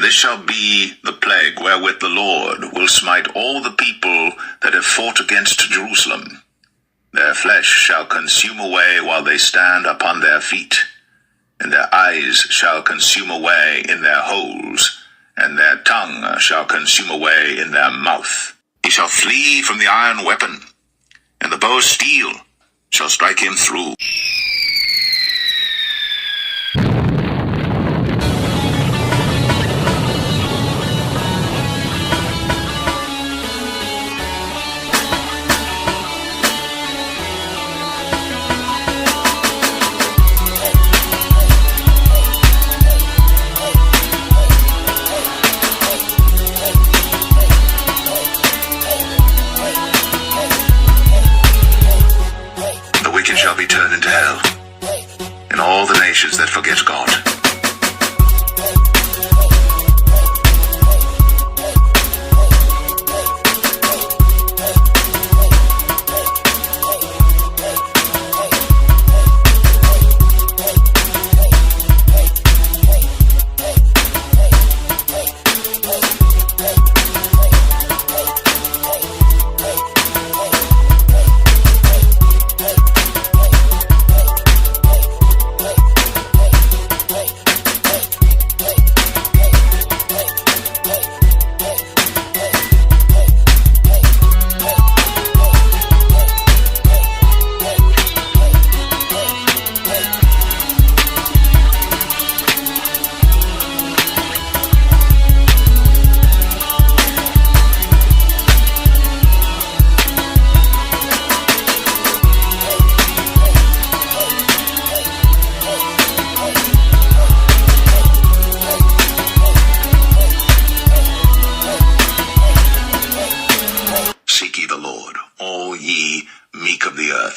And this shall be the plague wherewith the Lord will smite all the people that have fought against Jerusalem. Their flesh shall consume away while they stand upon their feet, and their eyes shall consume away in their holes, and their tongue shall consume away in their mouth. He shall flee from the iron weapon, and the bow of steel shall strike him through. Shall be turned into hell, and all the nations that forget God.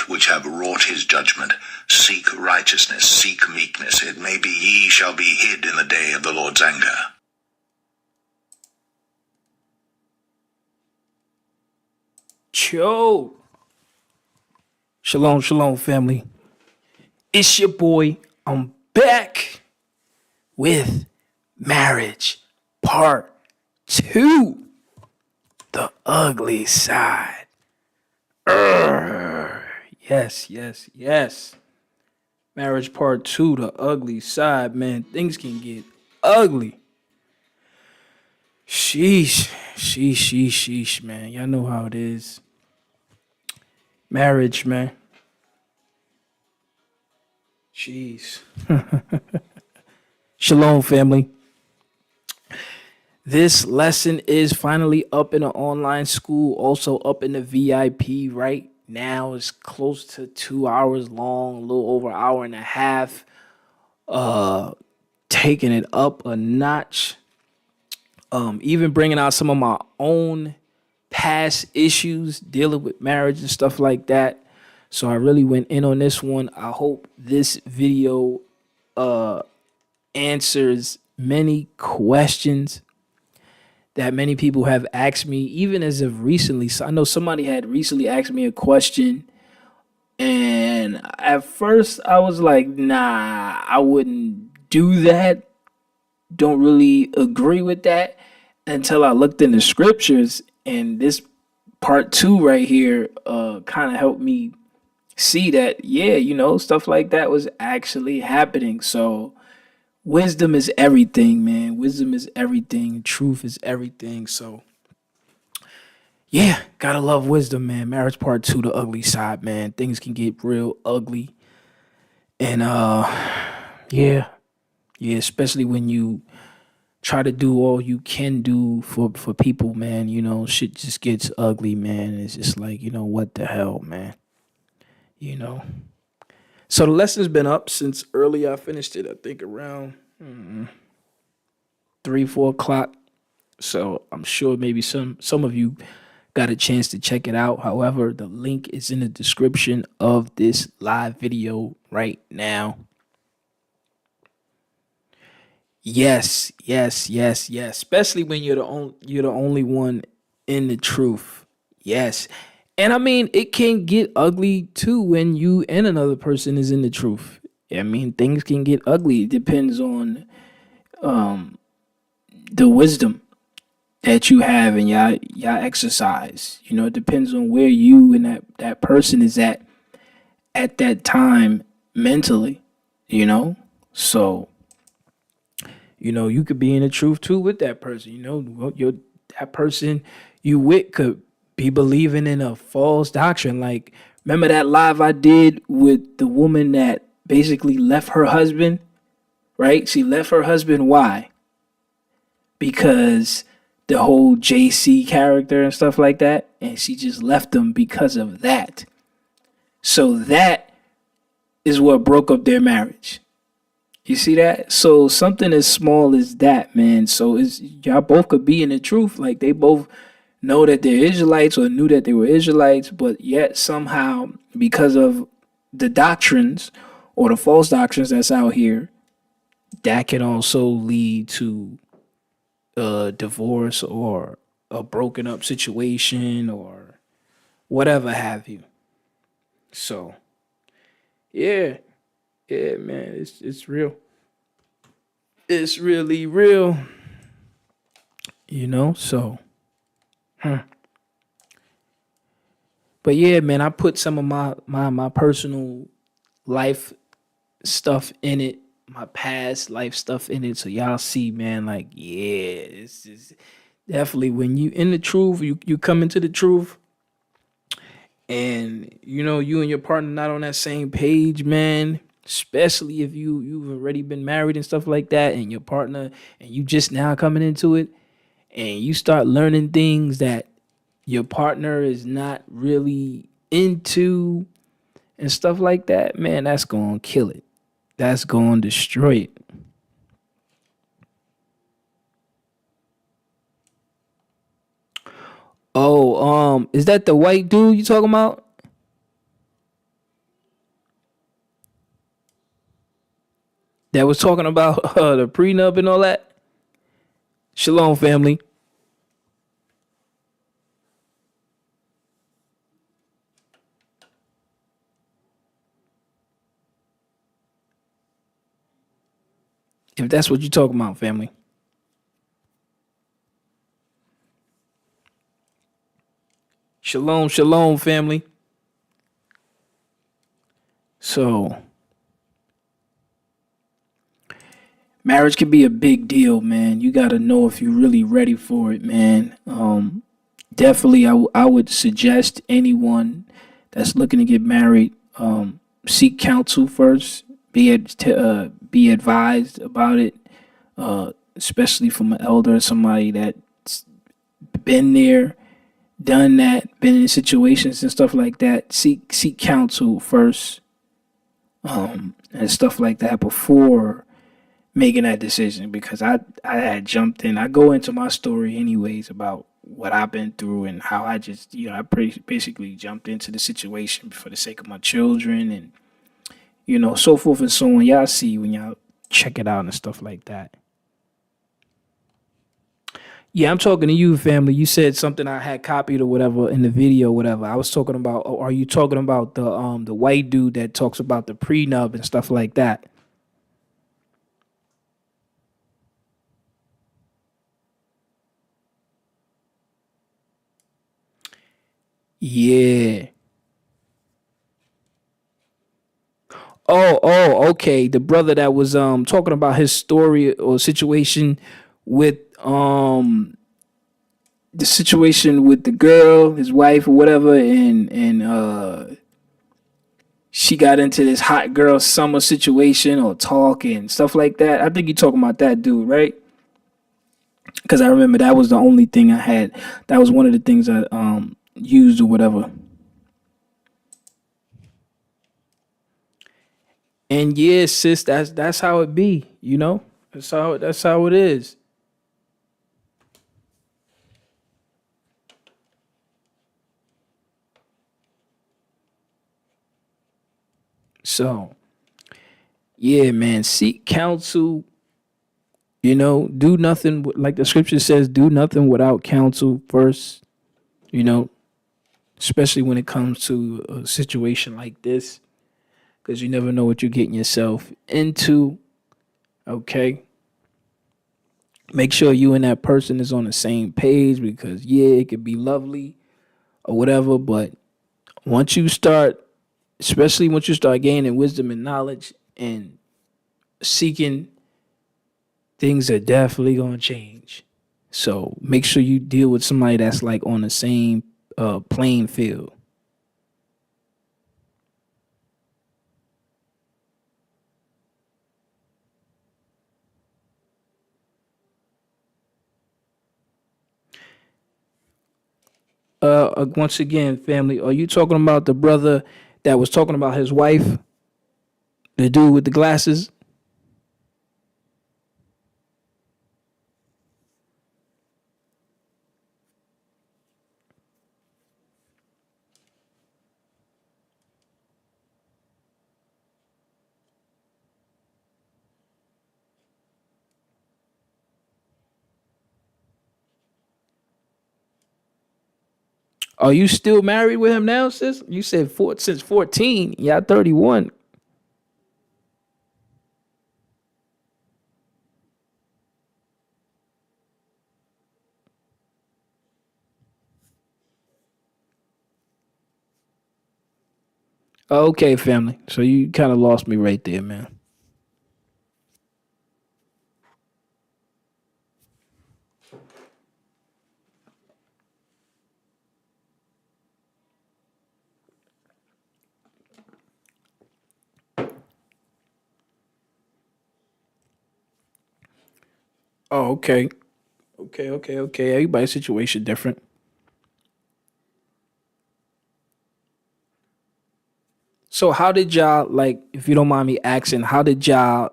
Which have wrought his judgment, seek righteousness, seek meekness. It may be ye shall be hid in the day of the Lord's anger. Yo. Shalom, shalom, family. It's your boy. I'm back with Marriage Part 2. The ugly side. Yes. Marriage Part 2, the ugly side, man. Things can get ugly. Sheesh, man. Y'all know how it is. Marriage, man. Jeez. Shalom, family. This lesson is finally up in the online school, also up in the VIP right now. It's close to 2 hours long, a little over an hour and a half. Taking it up a notch. Even bringing out some of my own past issues dealing with marriage and stuff like that. So I really went in on this one. I hope this video answers many questions that many people have asked me, even as of recently. So I know somebody had recently asked me a question, and at first I was like, nah, I wouldn't do that. Don't really agree with that, until I looked in the scriptures, and this part 2 right here kind of helped me see that, yeah, stuff like that was actually happening. So wisdom is everything, man. Wisdom is everything. Truth is everything. So, yeah, gotta love wisdom, man. Marriage Part 2, the ugly side, man. Things can get real ugly. And, yeah, especially when you try to do all you can do for people, man. Shit just gets ugly, man. It's just like, what the hell, man. So the lesson's been up since early. I finished it, I think, around 3-4 o'clock. So I'm sure maybe some of you got a chance to check it out. However, the link is in the description of this live video right now. Yes. Especially when you're the only one in the truth. Yes. And I mean, it can get ugly too when you and another person is in the truth. I mean, things can get ugly. It depends on the wisdom that you have and y'all exercise. It depends on where you and that person is at that time mentally, you know? So, you could be in the truth too with that person. That person you with could be believing in a false doctrine. Like, remember that live I did with the woman that basically left her husband, right? She left her husband. Why? Because the whole JC character and stuff like that. And she just left him because of that. So that is what broke up their marriage. You see that? So something as small as that, man. So y'all both could be in the truth. Like, they both know that they're Israelites or knew that they were Israelites, but yet somehow, because of the doctrines or the false doctrines that's out here, that can also lead to a divorce or a broken up situation or whatever have you. So yeah, man, it's real. It's really real, so but yeah, man, I put some of my personal life stuff in it, my past life stuff in it, so y'all see, man, like, yeah, it's just definitely when you in the truth, you come into the truth, and you and your partner not on that same page, man. Especially if you've already been married and stuff like that, and your partner and you just now coming into it, and you start learning things that your partner is not really into and stuff like that, man, that's gonna kill it. That's gonna destroy it. Oh, is that the white dude you talking about? That was talking about the prenup and all that? Shalom, family. If that's what you talking about, family. Shalom, shalom, family. So, marriage can be a big deal, man. You got to know if you're really ready for it, man. Definitely, I would suggest anyone that's looking to get married, seek counsel first. Be advised about it, especially from an elder, somebody that's been there, done that, been in situations and stuff like that. Seek counsel first, and stuff like that before making that decision, because I had jumped in. I go into my story anyways about what I've been through and how I just I basically jumped into the situation for the sake of my children, and so forth and so on. Y'all see when y'all check it out and stuff like that. Yeah, I'm talking to you, family. You said something I had copied or whatever in the video, whatever. I was talking about. Are you talking about the white dude that talks about the prenup and stuff like that? Yeah. Okay. The brother that was talking about his story or situation with the situation with the girl, his wife or whatever, and she got into this hot girl summer situation or talk and stuff like that. I think you're talking about that dude, right? Because I remember that was the only thing I had. That was one of the things I used or whatever. And yeah, sis, that's how it be, That's how it is. So yeah, man, seek counsel. Do nothing like the scripture says. Do nothing without counsel first. You know, especially when it comes to a situation like this, because you never know what you're getting yourself into. Okay. Make sure you and that person is on the same page, because yeah, it could be lovely or whatever, but once you start, especially once you start gaining wisdom and knowledge and seeking, things are definitely gonna change. So make sure you deal with somebody that's like on the same playing field. Once again, family, are you talking about the brother that was talking about his wife, the dude with the glasses? Are you still married with him now, sis? You said since 14. Y'all 31. Okay, family. So you kind of lost me right there, man. Oh, okay. Okay. Everybody's situation different. So how did y'all, like, if you don't mind me asking, how did y'all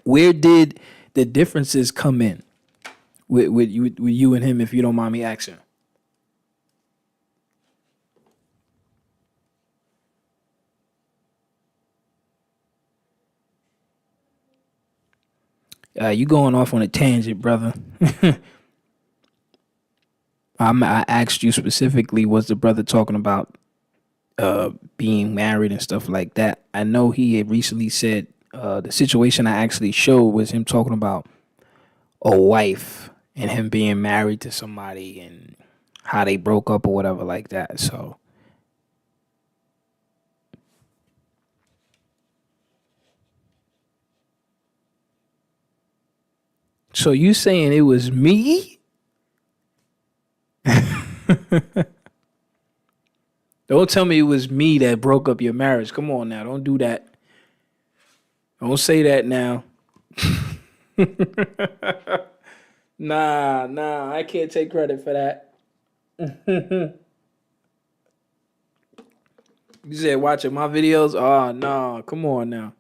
where did the differences come in with you and him, if you don't mind me asking? You going off on a tangent, brother. I asked you specifically, was the brother talking about being married and stuff like that? I know he had recently said the situation I actually showed was him talking about a wife and him being married to somebody and how they broke up or whatever like that. So you saying it was me? Don't tell me it was me that broke up your marriage. Come on now, don't do that. Don't say that now. Nah, I can't take credit for that. You said watching my videos? Oh no, come on now.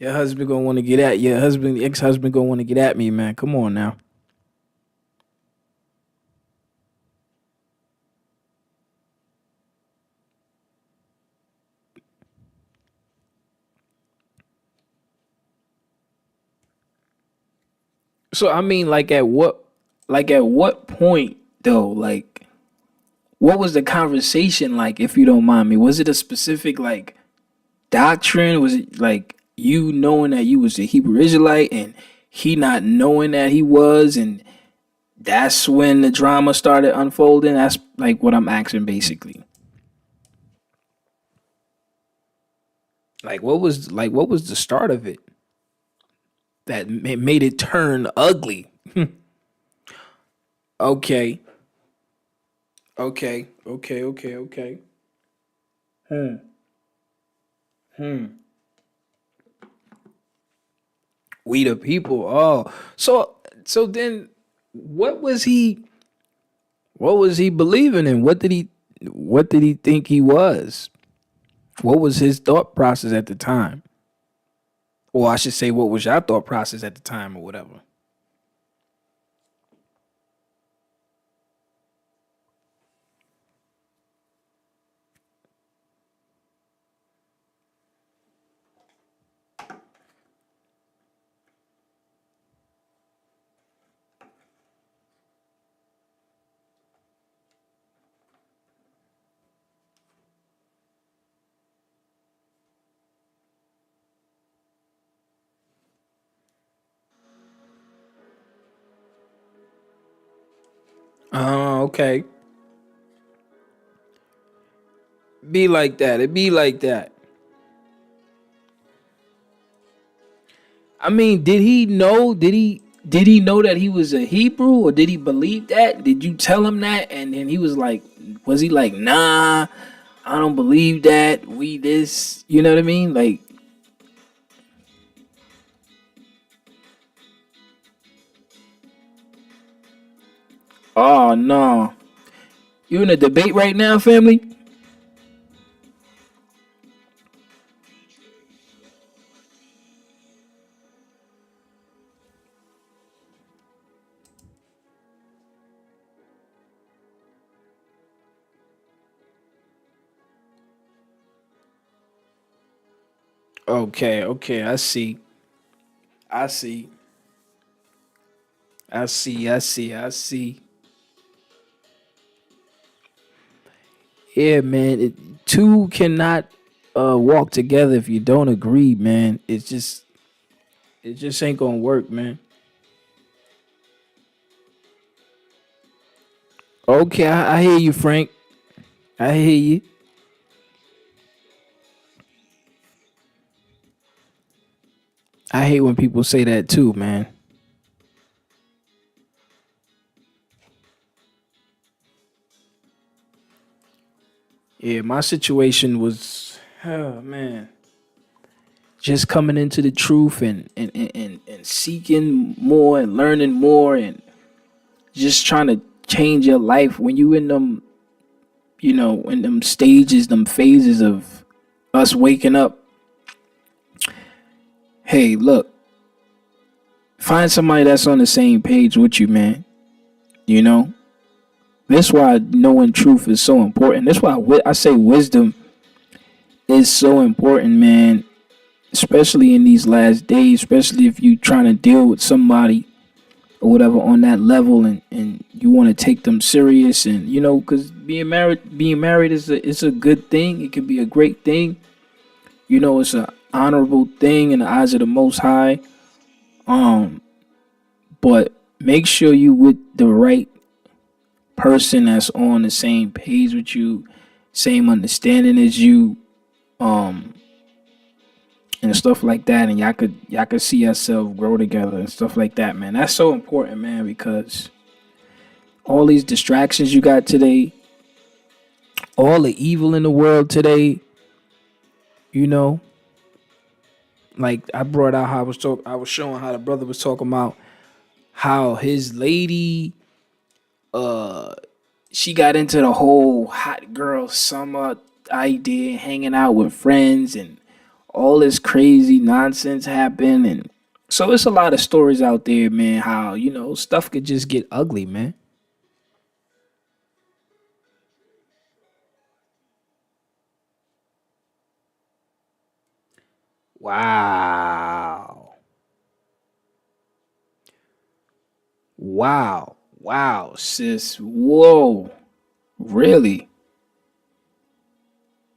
Your husband gonna want to get at your husband, ex-husband gonna want to get at me, man. Come on now. So I mean, like at what point though? Like, what was the conversation like? If you don't mind me, was it a specific like doctrine? Was it like you knowing that you was a Hebrew Israelite and he not knowing that he was, and that's when the drama started unfolding? That's like what I'm asking basically. Like what was the start of it that made it turn ugly? Okay, okay. We the people. Oh, so then, what was he? What was he believing in? What did he think he was? What was his thought process at the time? Or I should say, what was your thought process at the time, or whatever? Oh, okay. Be like that. It be like that. I mean, did he know? Did he know that he was a Hebrew, or did he believe that? Did you tell him that? And then he was like, was he like, nah, I don't believe that. We this, you know what I mean? Like, oh no, you in a debate right now, family? Okay, okay, I see, I see, I see. Yeah, man, two cannot walk together if you don't agree, man. It just ain't gonna work, man. Okay, I hear you, Frank. I hear you. I hate when people say that too, man. Yeah, my situation was, oh man, just coming into the truth and seeking more and learning more and just trying to change your life when you in them, in them stages, them phases of us waking up. Hey, look, find somebody that's on the same page with you, man. You know, that's why knowing truth is so important. That's why I say wisdom is so important, man. Especially in these last days, especially if you trying to deal with somebody or whatever on that level, and you want to take them serious, and because being married is a good thing. It can be a great thing. It's an honorable thing in the eyes of the Most High. Um, but make sure you with the right person that's on the same page with you, same understanding as you, um, and stuff like that, and y'all could see yourself grow together and stuff like that, man. That's so important, man, because all these distractions you got today, all the evil in the world today, you know, like I brought out how I was showing how the brother was talking about how his lady, uh, she got into the whole hot girl summer idea, hanging out with friends, and all this crazy nonsense happened. And so it's a lot of stories out there, man, how stuff could just get ugly, man. Wow. Wow, sis. Whoa. Really?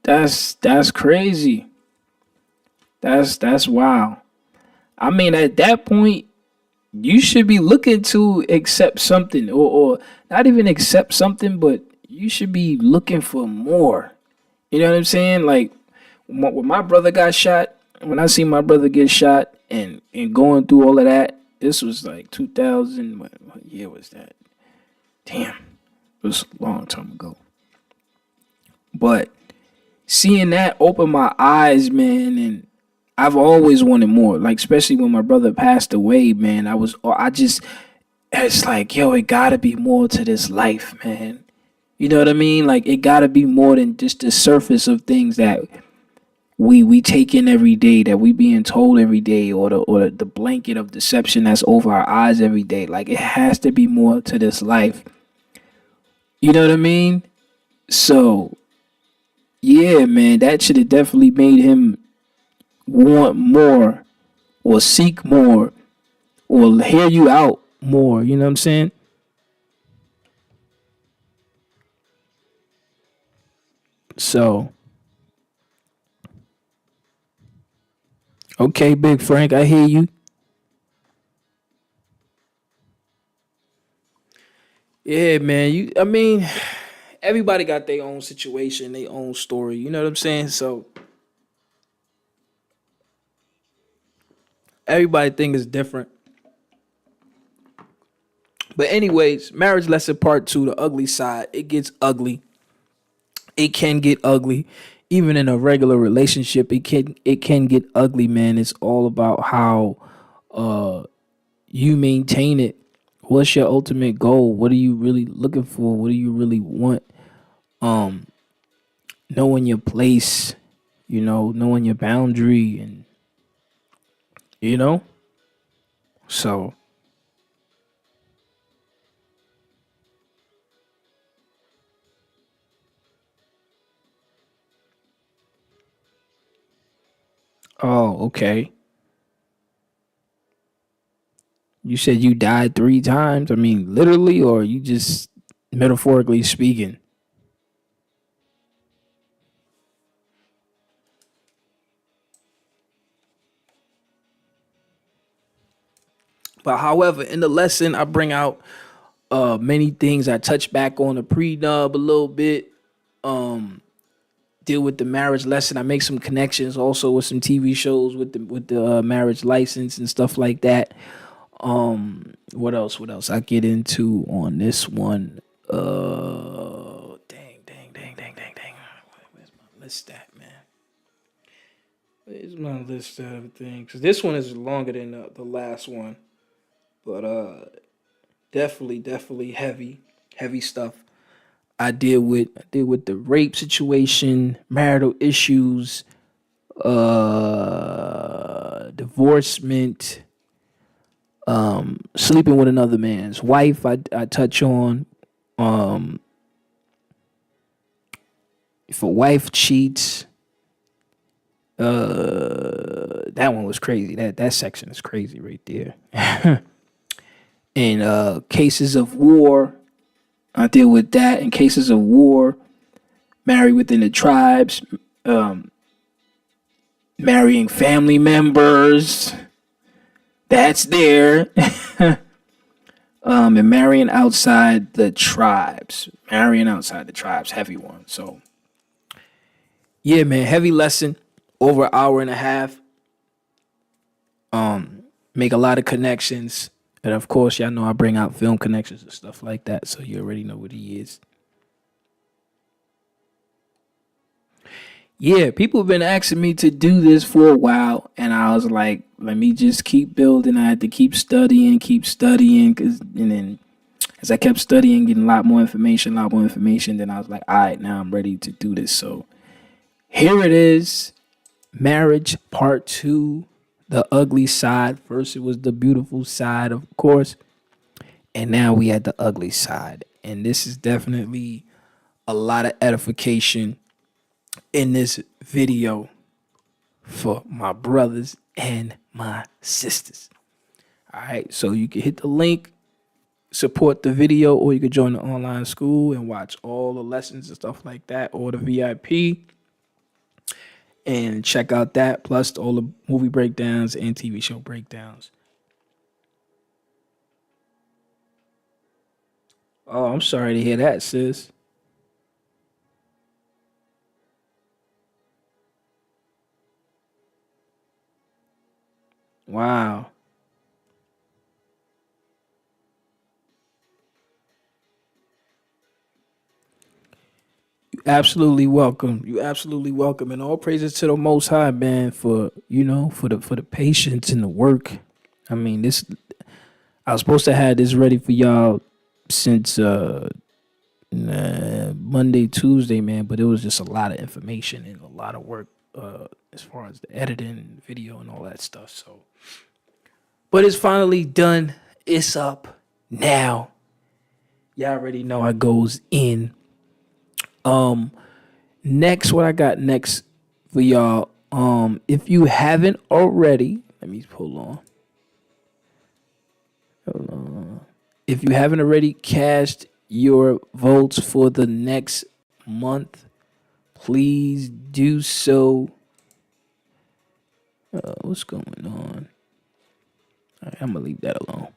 That's crazy. That's wow. I mean, at that point, you should be looking to accept something, or not even accept something, but you should be looking for more. You know what I'm saying? Like when my brother got shot, when I see my brother get shot and going through all of that, this was like 2000. What year was that? Damn, it was a long time ago. But seeing that opened my eyes, man, and I've always wanted more. Like especially when my brother passed away, man, I just it's like, yo, it gotta be more to this life, man. You know what I mean? Like it gotta be more than just the surface of things that we take in every day, that we being told every day, or the blanket of deception that's over our eyes every day. Like it has to be more to this life. You know what I mean? So yeah, man, that should have definitely made him want more, or seek more, or hear you out more. You know what I'm saying? So okay, Big Frank, I hear you. Yeah, man. I mean, everybody got their own situation, their own story. You know what I'm saying? So everybody thing is different. But anyways, marriage lesson part 2, the ugly side. It gets ugly. It can get ugly. Even in a regular relationship, it can get ugly, man. It's all about how you maintain it. What's your ultimate goal? What are you really looking for? What do you really want? Knowing your place, knowing your boundary, and you know. So, oh, okay. You said you died 3 times. I mean, literally, or you just metaphorically speaking. But however, in the lesson, I bring out many things. I touch back on the pre-dub a little bit. Deal with the marriage lesson. I make some connections also with some TV shows with the marriage license and stuff like that. What else? What else? I get into on this one. Dang. Where's my list at, man? Where's my list of things? Because this one is longer than the last one, but definitely heavy stuff. I deal with the rape situation, marital issues, divorcement, sleeping with another man's wife. I touch on. If a wife cheats, that one was crazy. That section is crazy right there. In cases of war, I deal with that. In cases of war, marry within the tribes, marrying family members. That's there. And marrying outside the tribes. Marrying outside the tribes, heavy one. So yeah, man, heavy lesson. Over an hour and a half. Make a lot of connections. And of course, y'all know I bring out film connections and stuff like that. So you already know what he is. Yeah, people have been asking me to do this for a while, and I was like, let me just keep building. I had to keep studying, and then as I kept studying, getting a lot more information, then I was like, all right, now I'm ready to do this. So here it is, marriage part 2, the ugly side. First, it was the beautiful side, of course, and now we had the ugly side, and this is definitely a lot of edification in this video for my brothers and my sisters. All right, so you can hit the link, support the video, or you could join the online school and watch all the lessons and stuff like that, or the VIP, and check out that, plus all the movie breakdowns and TV show breakdowns. Oh, I'm sorry to hear that, sis. Wow. Absolutely welcome. You absolutely welcome, and all praises to the Most High, man, for for the patience and the work. I mean, this I was supposed to have this ready for y'all since Monday, Tuesday, man, but it was just a lot of information and a lot of work as far as the editing, video, and all that stuff. So, but it's finally done. It's up now. Y'all already know I goes in. Next, what I got next for y'all. If you haven't already, let me pull on. If you haven't already cast your votes for the next month, please do so. What's going on? All right, I'm gonna leave that alone.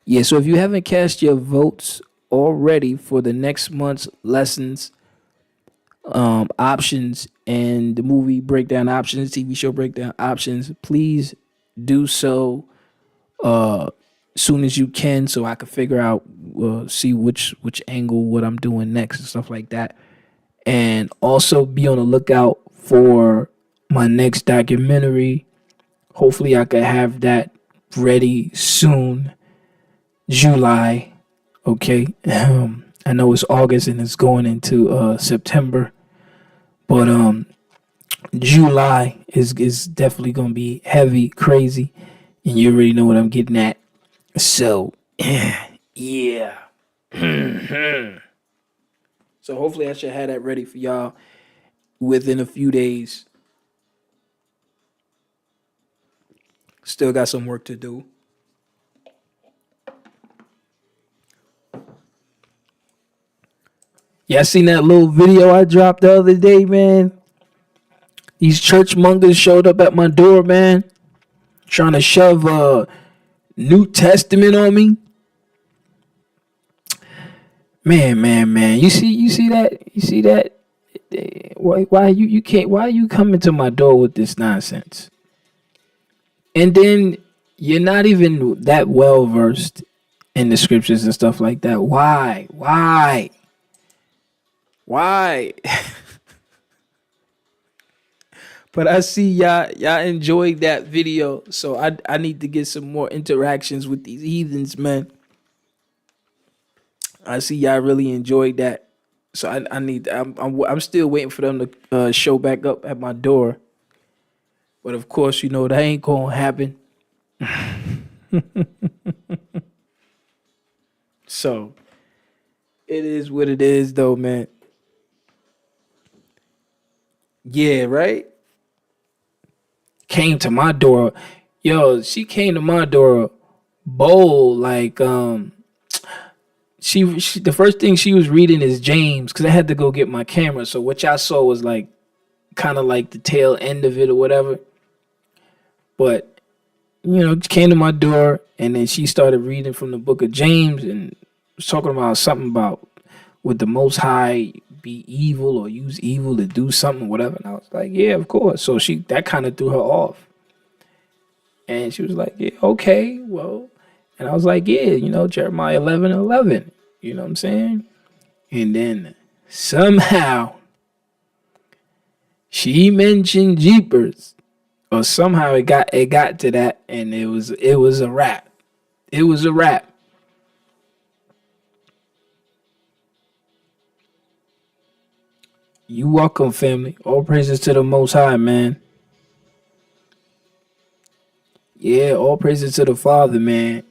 Yeah, so if you haven't cast your votes already for the next month's lessons, options, and the movie breakdown options, TV show breakdown options, please do so soon as you can, so I can figure out, see which angle what I'm doing next and stuff like that. And also be on the lookout for my next documentary. Hopefully, I can have that ready soon, July. Okay, I know it's August and it's going into September, but July is definitely gonna be heavy, crazy, and you already know what I'm getting at. So, yeah. So hopefully I should have that ready for y'all within a few days. Still got some work to do. Y'all seen that little video I dropped the other day, man? These church mongers showed up at my door, man, trying to shove a New Testament on me. Man. You see that? You see that? Why you can't? Why are you coming to my door with this nonsense? And then you're not even that well versed in the scriptures and stuff like that. Why? But I see y'all enjoyed that video, so I need to get some more interactions with these heathens, man. I see y'all really enjoyed that, so I need. I'm still waiting for them to show back up at my door, but of course you know that ain't gonna happen. So it is what it is, though, man. Yeah, right. Came to my door, yo. She came to my door bold, like she the first thing she was reading is James, because I had to go get my camera. So what y'all saw was like kind of like the tail end of it or whatever. But she came to my door and then she started reading from the book of James and was talking about something about would the Most High be evil or use evil to do something, whatever. And I was like, yeah, of course. So that kind of threw her off. And she was like, yeah, okay, well. And I was like, yeah, Jeremiah 11:11. You know what I'm saying? And then somehow she mentioned Jeepers. Or somehow it got to that, and it was a wrap. It was a wrap. You welcome, family. All praises to the Most High, man. Yeah, all praises to the Father, man.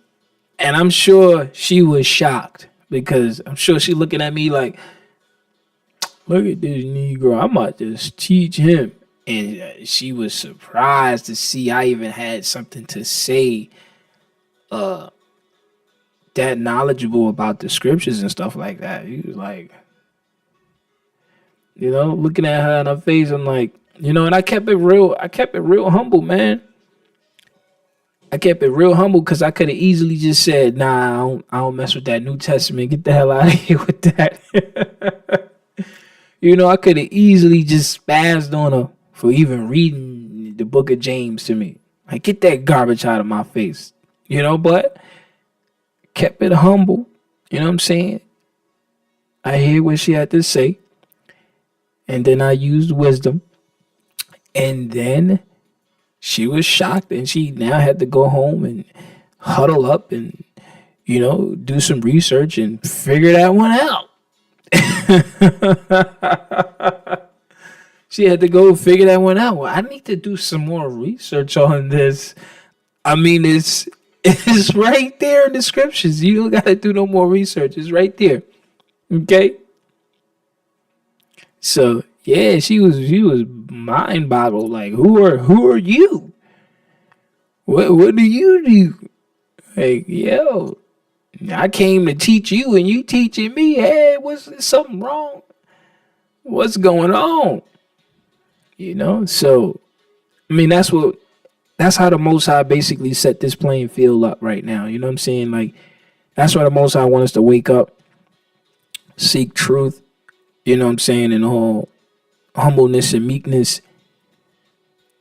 And I'm sure she was shocked because I'm sure she looking at me like, look at this Negro. I might just teach him. And she was surprised to see I even had something to say that knowledgeable about the scriptures and stuff like that. He was like, looking at her in her face, I'm like, and I kept it real humble, man. I kept it real humble because I could have easily just said, nah, I don't mess with that New Testament. Get the hell out of here with that. I could have easily just spazzed on her for even reading the book of James to me. Like, get that garbage out of my face. But kept it humble. You know what I'm saying? I hear what she had to say. And then I used wisdom. And then she was shocked and she now had to go home and huddle up and, do some research and figure that one out. She had to go figure that one out. Well, I need to do some more research on this. I mean, it's right there in the scriptures. You don't got to do no more research. It's right there. Okay? So, yeah, she was mind boggled. Like, who are you? What do you do? Like, yo, I came to teach you and you teaching me. Hey, what's something wrong? What's going on? So I mean that's how the Most High basically set this playing field up right now. You know what I'm saying? Like, That's why the Most High wants us to wake up, seek truth, you know what I'm saying, in all humbleness and meekness.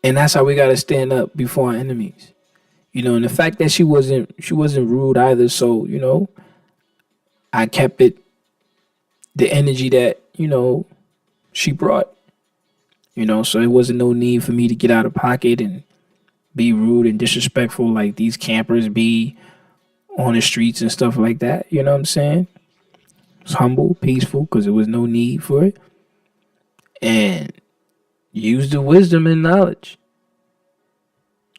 And that's how we got to stand up before our enemies. You know, and the fact that she wasn't rude either. So, you know, I kept it the energy that, you know, she brought. You know, so it wasn't no need for me to get out of pocket and be rude and disrespectful like these campers be on the streets and stuff like that. You know what I'm saying? It's humble, peaceful, because there was no need for it. And use the wisdom and knowledge.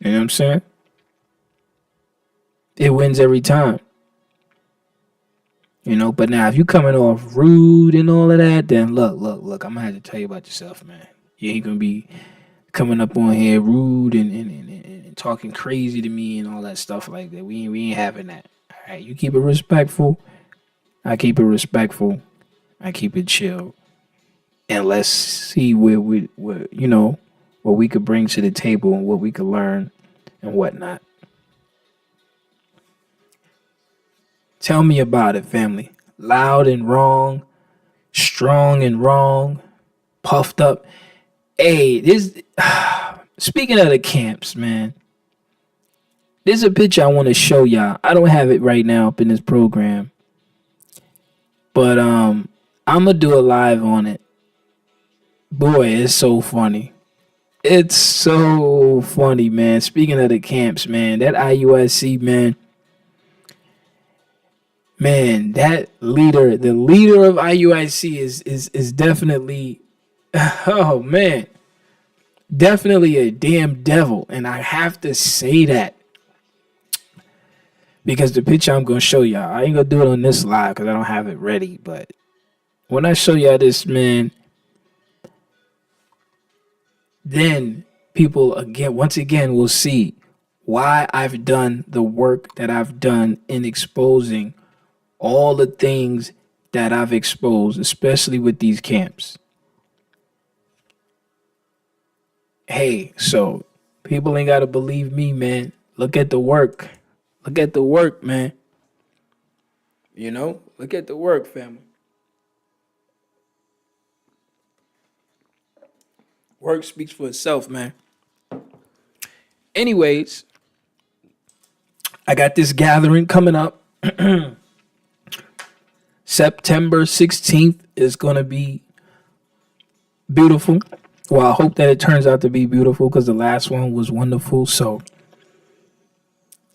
You know what I'm saying? It wins every time. You know, but now if you coming off rude and all of that, then look, I'm gonna have to tell you about yourself, man. You ain't gonna be coming up on here rude and talking crazy to me and all that stuff like that. We ain't having that. All right, you keep it respectful. I keep it respectful. I keep it chill. And let's see where you know, what we could bring to the table and what we could learn and whatnot. Tell me about it, family. Loud and wrong, strong and wrong, puffed up. Hey, this speaking of the camps, man. There's a picture I want to show y'all. I don't have it right now up in this program. But I'm gonna do a live on it. Boy, it's so funny. It's so funny, man. Speaking of the camps, man, that IUSC, man, that leader, the leader of IUIC is definitely, oh man, definitely a damn devil. And I have to say that because the picture I'm gonna show y'all, I ain't gonna do it on this live because I don't have it ready. But when I show y'all this, man, then people once again will see why I've done the work that I've done in exposing all the things that I've exposed, especially with these camps. Hey, so people ain't got to believe me, man. Look at the work. Look at the work, man. You know, look at the work, family. Work speaks for itself, man. Anyways, I got this gathering coming up. September 16th is going to be beautiful. Well, I hope that it turns out to be beautiful because the last one was wonderful. So,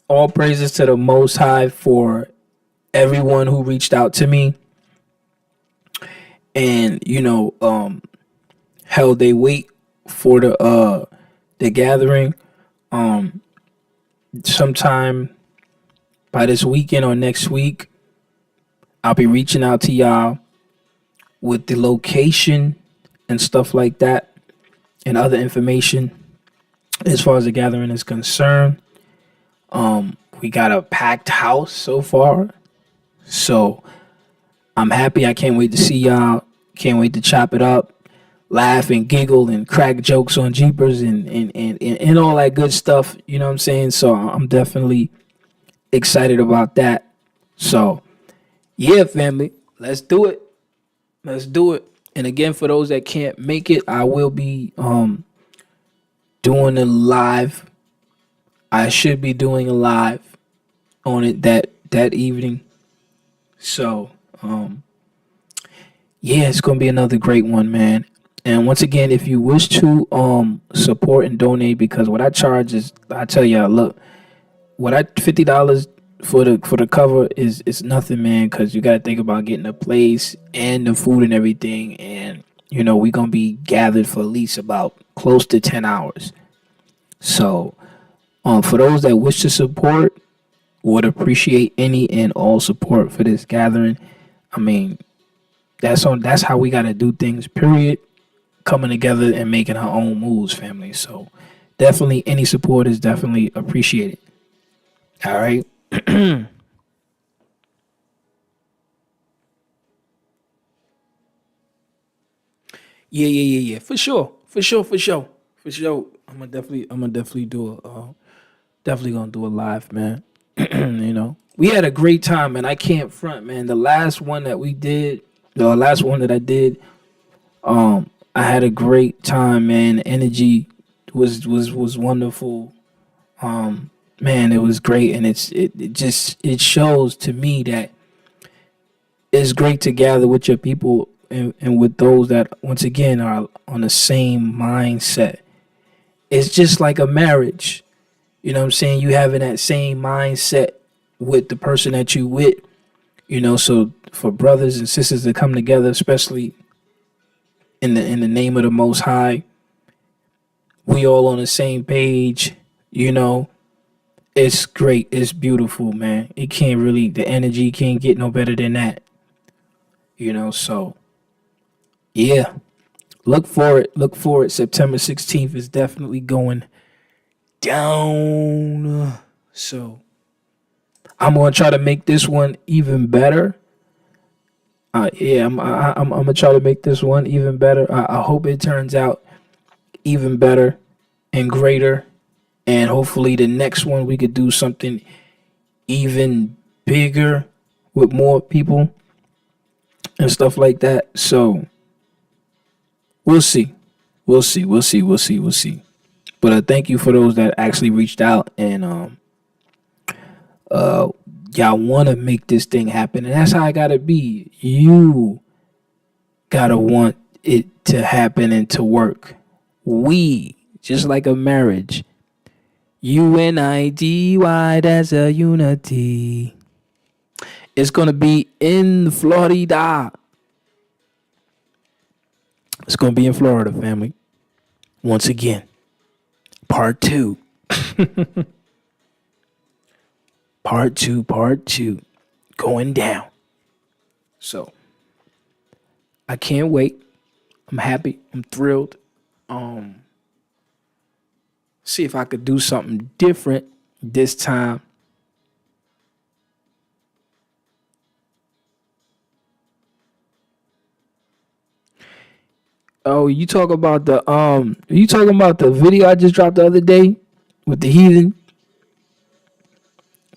all praises to the Most High for everyone who reached out to me and, you know, held they wait for the gathering. Sometime by this weekend or next week, I'll be reaching out to y'all with the location and stuff like that and other information as far as the gathering is concerned. We got a packed house so far. So I'm happy. I can't wait to see y'all. Can't wait to chop it up, laugh and giggle and crack jokes on Jeepers and all that good stuff. You know what I'm saying? So I'm definitely excited about that. So yeah, family, let's do it. Let's do it. And again, for those that can't make it, I will be doing a live. I should be doing a live on it that evening. So yeah, it's gonna be another great one, man. And once again, if you wish to support and donate, because what I charge is, I tell y'all, look, what I $50 for the cover is nothing, man, because you gotta think about getting a place and the food and everything, and you know we gonna be gathered for at least about close to 10 hours. So for those that wish to support, would appreciate any and all support for this gathering. I mean, that's how we gotta do things, period. Coming together and making our own moves, family. So definitely any support is definitely appreciated. All right. Yeah. For sure. I'm gonna definitely do definitely gonna do a live, man. You know, we had a great time, and I can't front, man. The last one that we did, the last one that I did, I had a great time, man. Energy was wonderful. Man, it was great, and it shows to me that it's great to gather with your people and with those that once again are on the same mindset. It's just like a marriage. You know what I'm saying? You having that same mindset with the person that you with, so for brothers and sisters to come together, especially in the name of the Most High, we all on the same page, it's great. It's beautiful, man. It can't really, the energy can't get no better than that, so yeah. Look for it. Look for it. September 16th is definitely going down. So I'm gonna try to make this one even better. Yeah, I'm gonna try to make this one even better. I hope it turns out even better and greater. And hopefully the next one we could do something even bigger with more people and stuff like that. So we'll see. We'll see. We'll see. We'll see. We'll see. But thank you for those that actually reached out and y'all want to make this thing happen. And that's how I gotta be. You gotta want it to happen and to work. We, just like a marriage, UNITY, that's a unity. It's gonna be in Florida. It's gonna be in Florida, family. Once again, part 2. Part two, going down. So I can't wait. I'm happy. I'm thrilled. See if I could do something different this time. Oh, you talking about the video I just dropped the other day with the heathen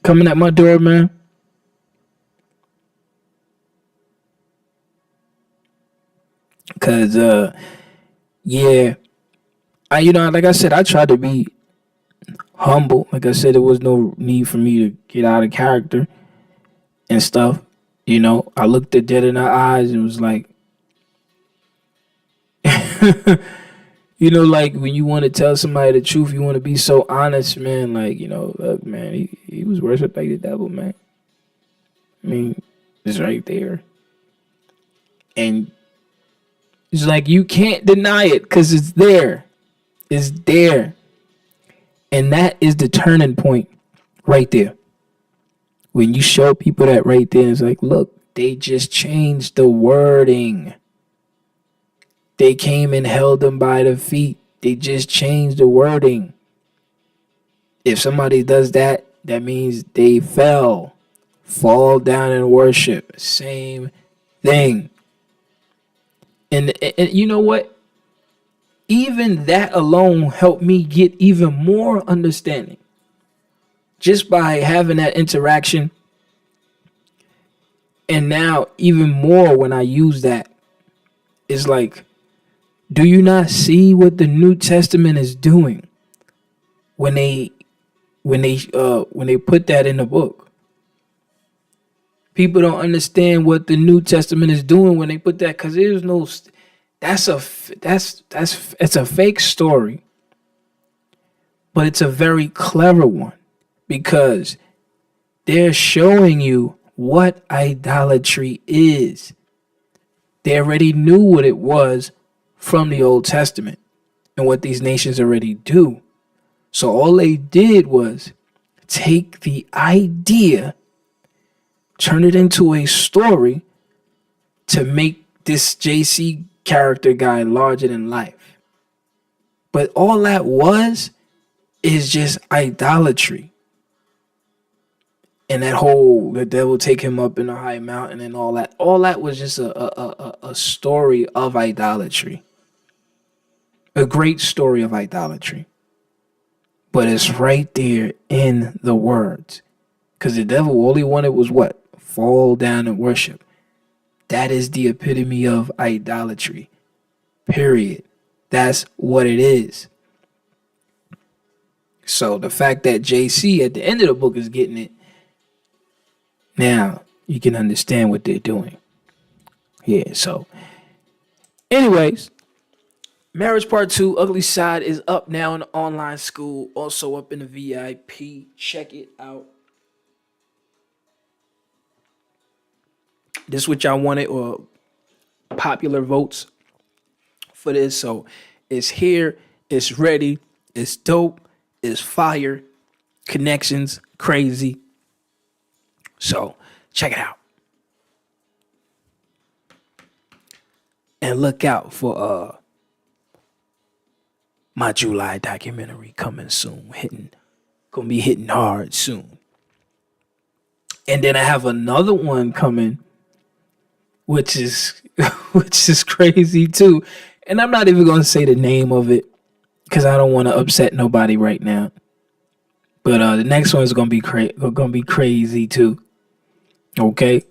coming at my door, man? Cause yeah. Like I said, I tried to be humble. Like I said, there was no need for me to get out of character and stuff. I looked it dead in the eyes and was like, like when you want to tell somebody the truth, you want to be so honest, man. Like, look, man, he was worshipped like the devil, man. I mean, it's right there. And it's like, you can't deny it because it's there. It's there. And that is the turning point right there. When you show people that right there, it's like, look, they just changed the wording. They came and held them by the feet. They just changed the wording. If somebody does that, that means they fell. Fall down and worship. Same thing. And you know what? Even that alone helped me get even more understanding. Just by having that interaction. And now even more when I use that. It's like, do you not see what the New Testament is doing when they put that in the book? People don't understand what the New Testament is doing when they put that, because there's no. It's a fake story, but it's a very clever one because they're showing you what idolatry is. They already knew what it was from the Old Testament and what these nations already do. So all they did was take the idea, turn it into a story to make this JC character guy larger than life. But all that is just idolatry. And that whole, the devil take him up in a high mountain and all that. All that was just a story of idolatry. A great story of idolatry. But it's right there in the words. Because the devil, all he wanted was what? Fall down and worship. That is the epitome of idolatry. Period. That's what it is. So the fact that JC at the end of the book is getting it, now you can understand what they're doing. Yeah, so anyways, Marriage Part 2, Ugly Side is up now in the online school, also up in the VIP. Check it out. This is what y'all wanted, or popular votes for this. So it's here, it's ready, it's dope, it's fire, connections, crazy. So check it out. And look out for my July documentary coming soon. Gonna be hitting hard soon. And then I have another one coming, which is crazy too. And I'm not even gonna say the name of it because I don't want to upset nobody right now. But the next one is gonna be crazy too. Okay.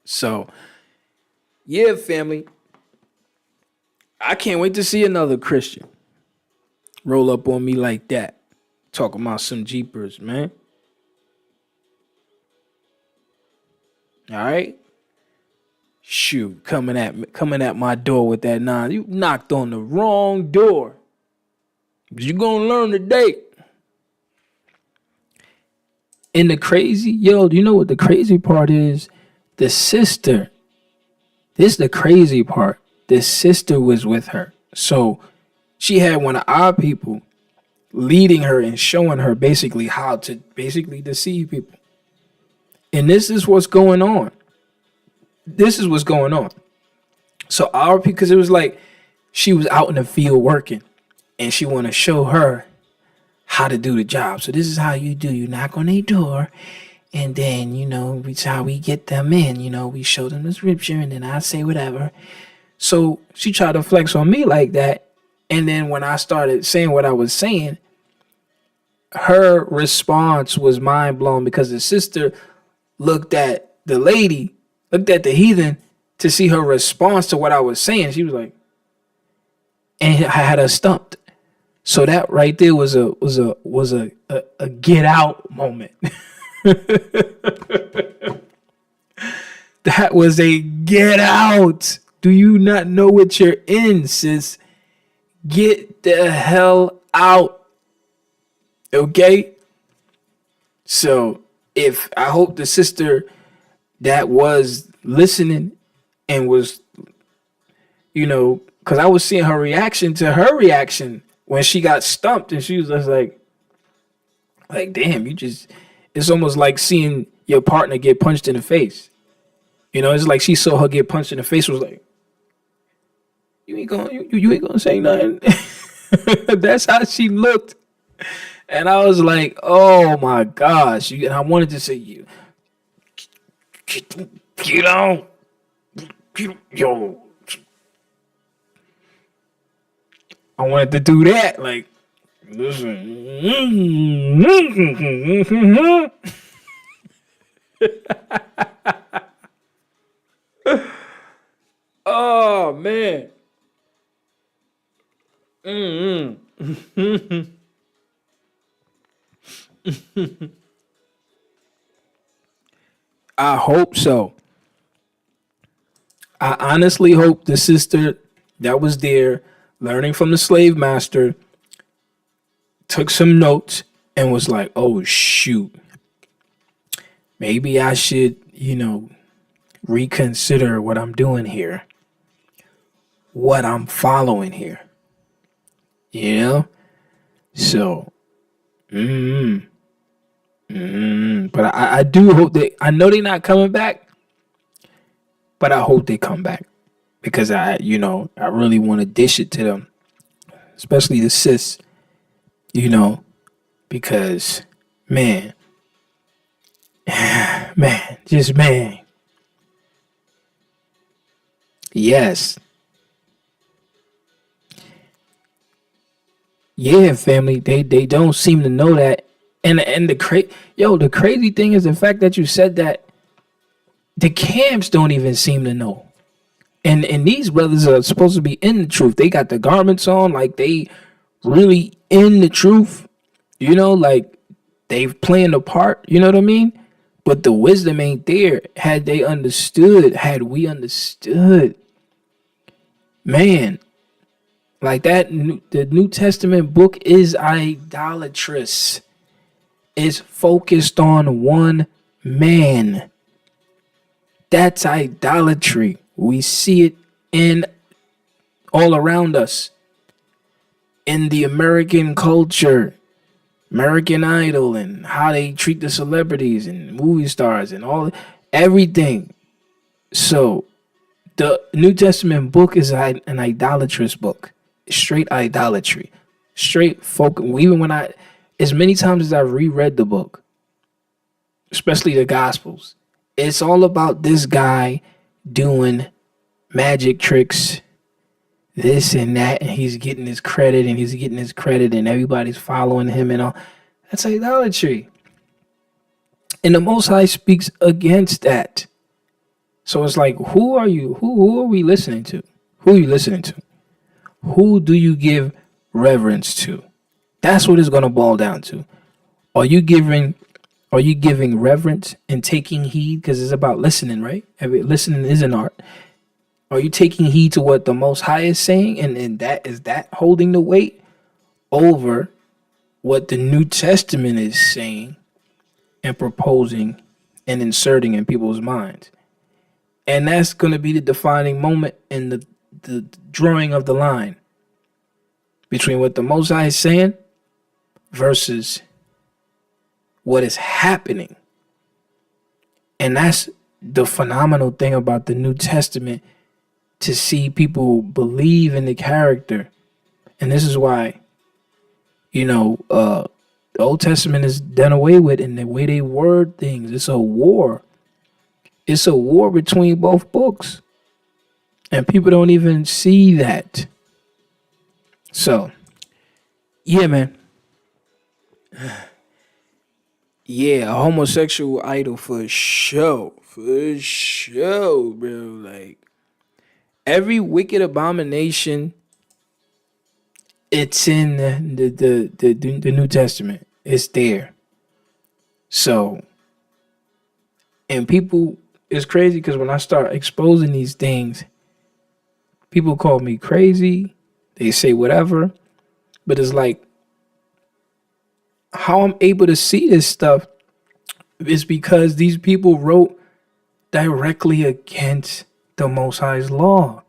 So yeah, family. I can't wait to see another Christian roll up on me like that. Talking about some jeepers, man. All right. Shoot, coming at my door with that nine. You knocked on the wrong door. You're gonna learn today. And the crazy, do you know what the crazy part is? The sister. This is the crazy part. The sister was with her. So she had one of our people leading her and showing her basically how to basically deceive people. And this is what's going on. So because it was like she was out in the field working and she want to show her how to do the job. So this is how you do. You knock on a door and then, it's how we get them in. We show them the scripture and then I say whatever. So she tried to flex on me like that. And then when I started saying what I was saying, her response was mind blown because the sister looked at the heathen to see her response to what I was saying. She was like, and I had her stumped. So that right there was a get out moment. That was a get out. Do you not know what you're in, sis? Get the hell out. Okay? So I hope the sister that was listening and was, because I was seeing her reaction to her reaction when she got stumped and she was just like, damn, it's almost like seeing your partner get punched in the face. It's like she saw her get punched in the face, was like, you ain't gonna say nothing. That's how she looked. And I was like, oh my gosh. And I wanted to say, get on. Yo. I wanted to do that. Like, listen. Oh, man. I hope so. I honestly hope the sister that was there learning from the slave master took some notes and was like, oh, shoot. Maybe I should, reconsider what I'm doing here. What I'm following here. So, but I do hope I know they're not coming back, but I hope they come back because I really want to dish it to them, especially the sis, because man, yes. Yeah, family, they don't seem to know that And the crazy thing is the fact that you said that the camps don't even seem to know. And these brothers are supposed to be in the truth. They got the garments on, like they really in the truth. Like they've playing the part. You know what I mean? But the wisdom ain't there. Had they understood, had we understood, man, like the New Testament book is idolatrous. It's focused on one man. That's idolatry. We see it in all around us in the American culture, American Idol, and how they treat the celebrities and movie stars and everything. So the New Testament book is an idolatrous book, straight idolatry, straight focus. Even as many times as I've reread the book, especially the Gospels, it's all about this guy doing magic tricks, this and that, and he's getting his credit and everybody's following him and all. That's idolatry. And the Most High speaks against that. So it's like, who are you? Who are we listening to? Who are you listening to? Who do you give reverence to? That's what it's gonna boil down to. Are you giving reverence and taking heed? Because it's about listening, right? Listening is an art. Are you taking heed to what the Most High is saying? And that holding the weight over what the New Testament is saying and proposing and inserting in people's minds? And that's going to be the defining moment in the drawing of the line between what the Most High is saying versus what is happening. And that's the phenomenal thing about the New Testament, to see people believe in the character. And this is why, the Old Testament is done away with, and the way they word things, it's a war. It's a war between both books. And people don't even see that. So, yeah, man. Yeah, a homosexual idol for sure. For sure, bro. Like, every wicked abomination, it's in the New Testament. It's there. So, and people, it's crazy because when I start exposing these things, people call me crazy. They say whatever. But it's like, how I'm able to see this stuff is because these people wrote directly against the Most High's law.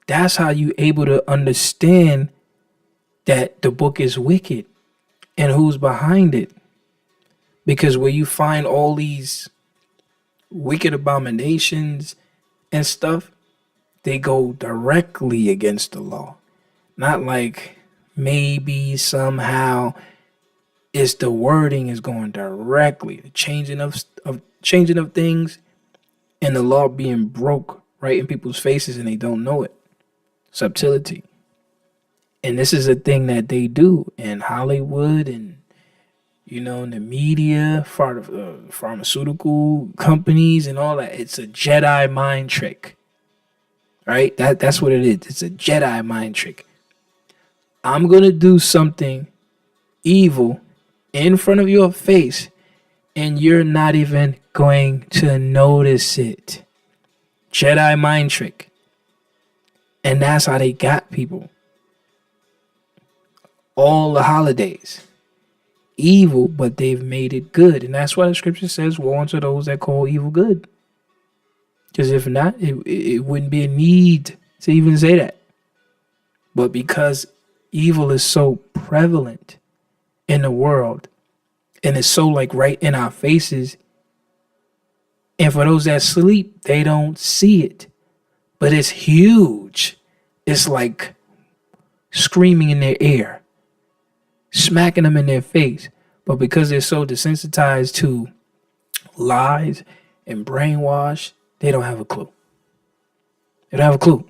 That's how you able to understand that the book is wicked and who's behind it. Because where you find all these wicked abominations and stuff, they go directly against the law. Not like maybe somehow it's the wording is going directly, the changing of things, and the law being broke right in people's faces and they don't know it. Subtlety. And this is a thing that they do in Hollywood and in the media, pharmaceutical companies and all that. It's a Jedi mind trick. Right? That's what it is. It's a Jedi mind trick. I'm gonna do something evil in front of your face and you're not even going to notice it. Jedi mind trick. And that's how they got people. All the holidays. Evil, but they've made it good. And that's why the scripture says, woe unto those that call evil good. Because if not, it wouldn't be a need to even say that. But because evil is so prevalent in the world, and it's so like right in our faces, and for those that sleep, they don't see it. But it's huge. It's like screaming in their ear, smacking them in their face. But because they're so desensitized to lies and brainwash, they don't have a clue. They don't have a clue.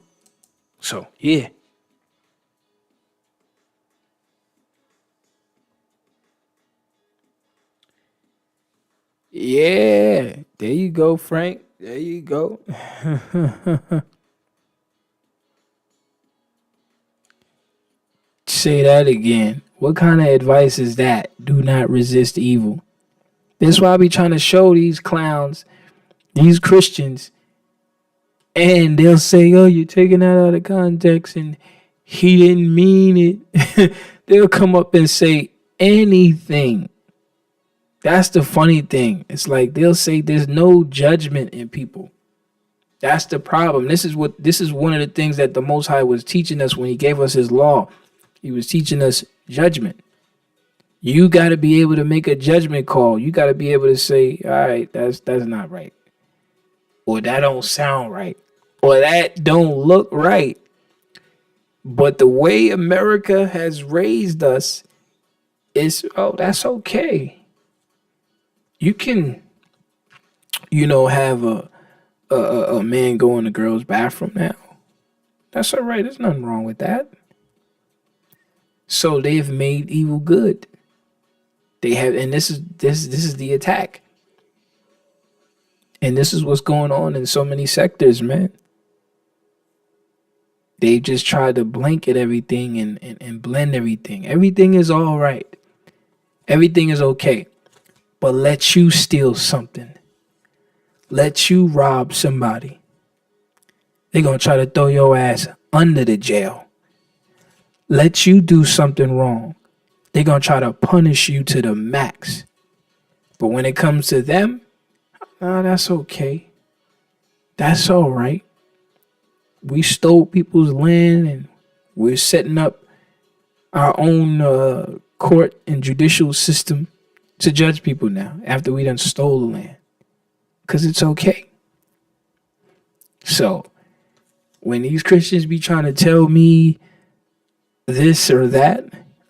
So, yeah. Yeah, there you go, Frank. There you go. Say that again. What kind of advice is that? Do not resist evil. That's why I be trying to show these clowns, these Christians, and they'll say, "Oh, you're taking that out of context, and he didn't mean it." They'll come up and say anything. That's the funny thing. It's like they'll say there's no judgment in people. That's the problem. This is one of the things that the Most High was teaching us when He gave us His law. He was teaching us judgment. You got to be able to make a judgment call. You got to be able to say, "All right, that's not right," or "That don't sound right," or "That don't look right." But the way America has raised us is, oh, that's okay. You can, have a man go in a girl's bathroom now. That's all right. There's nothing wrong with that. So they've made evil good. They have, and this is the attack. And this is what's going on in so many sectors, man. They just tried to blanket everything and blend everything. Everything is all right. Everything is okay. But let you steal something. Let you rob somebody. They're going to try to throw your ass under the jail. Let you do something wrong. They're going to try to punish you to the max. But when it comes to them, oh, that's okay. That's all right. We stole people's land and we're setting up our own court and judicial system to judge people now after we done stole the land. Because it's okay. So when these Christians be trying to tell me this or that,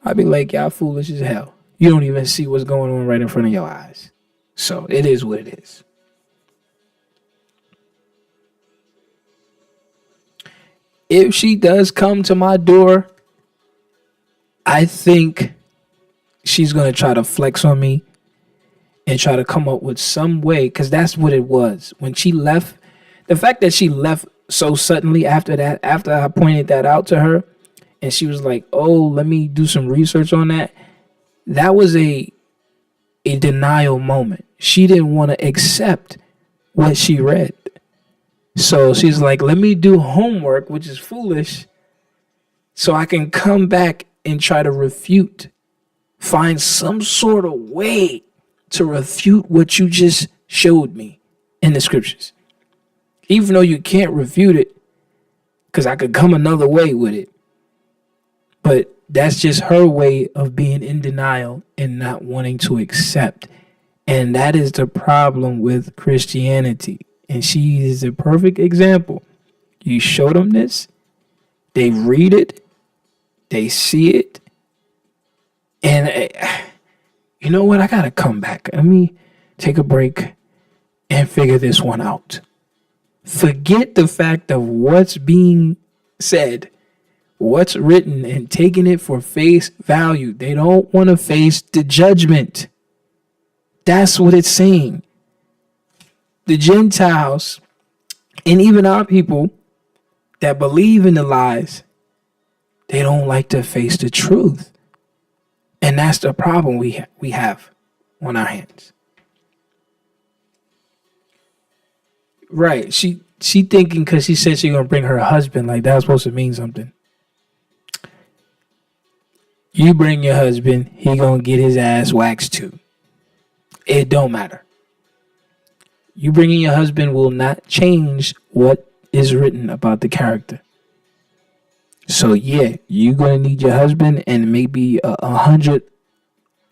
I be like, y'all foolish as hell. You don't even see what's going on right in front of your eyes. So it is what it is. If she does come to my door, I think she's going to try to flex on me and try to come up with some way, because that's what it was. When she left, the fact that she left so suddenly after that, after I pointed that out to her, and she was like, "Oh, let me do some research on that." That was a denial moment. She didn't want to accept what she read. So she's like, "Let me do homework," which is foolish, so I can come back and try to refute, find some sort of way to refute what you just showed me in the scriptures. Even though you can't refute it, because I could come another way with it. But that's just her way of being in denial and not wanting to accept. And that is the problem with Christianity. And she is a perfect example. You show them this, they read it, they see it, and you know what? I got to come back. Let me take a break and figure this one out. Forget the fact of what's being said, what's written, and taking it for face value. They don't want to face the judgment. That's what it's saying. The Gentiles and even our people that believe in the lies, they don't like to face the truth. And that's the problem we have on our hands. Right. She thinking because she said she's going to bring her husband, like that's supposed to mean something. You bring your husband, he going to get his ass waxed too. It don't matter. You bringing your husband will not change what is written about the character. So yeah, you're going to need your husband and maybe 100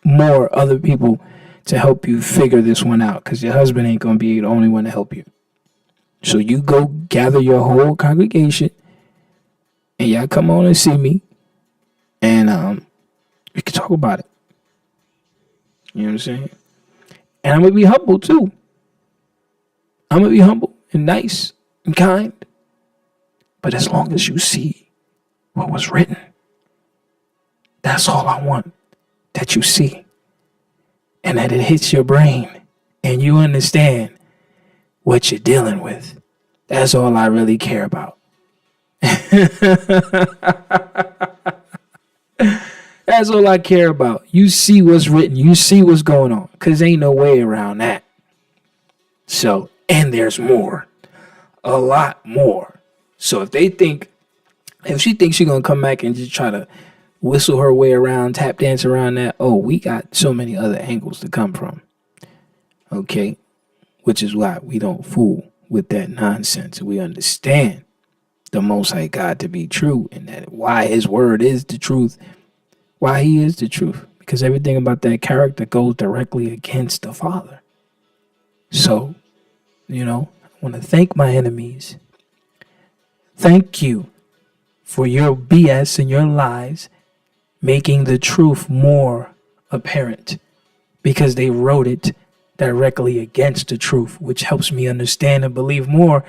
more other people to help you figure this one out, because your husband ain't going to be the only one to help you. So you go gather your whole congregation and y'all come on and see me, and we can talk about it. You know what I'm saying? And I'm going to be humble too. I'm going to be humble and nice and kind. But as long as you see what was written, that's all I want that you see. And that it hits your brain and you understand what you're dealing with. That's all I really care about. That's all I care about. You see what's written. You see what's going on. Because ain't no way around that. So, and there's more. A lot more. So if she thinks she's going to come back and just try to whistle her way around, tap dance around that, oh, we got so many other angles to come from. Okay? Which is why we don't fool with that nonsense. We understand the Most High God to be true, and that why his word is the truth. Why he is the truth. Because everything about that character goes directly against the Father. So, I want to thank my enemies. Thank you for your BS and your lies making the truth more apparent, because they wrote it directly against the truth, which helps me understand and believe more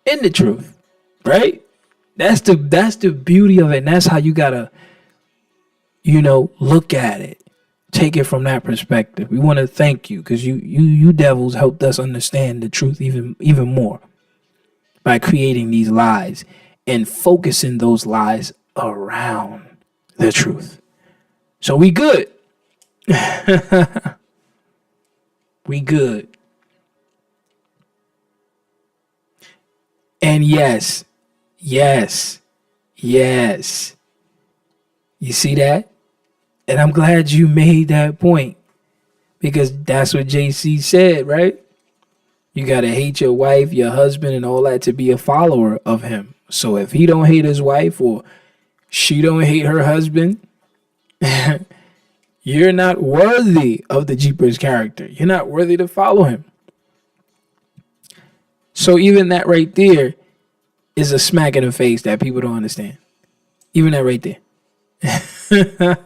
in the truth, right? That's the beauty of it, and that's how you gotta, look at it, take it from that perspective. We want to thank you because you devils helped us understand the truth even more by creating these lies and focusing those lies around the truth. So we good. We good. And yes. You see that? And I'm glad you made that point, because that's what JC said, right? You got to hate your wife, your husband, and all that to be a follower of him. So if he don't hate his wife or she don't hate her husband, you're not worthy of the Jeepers character. You're not worthy to follow him. So even that right there is a smack in the face that people don't understand. Even that right there.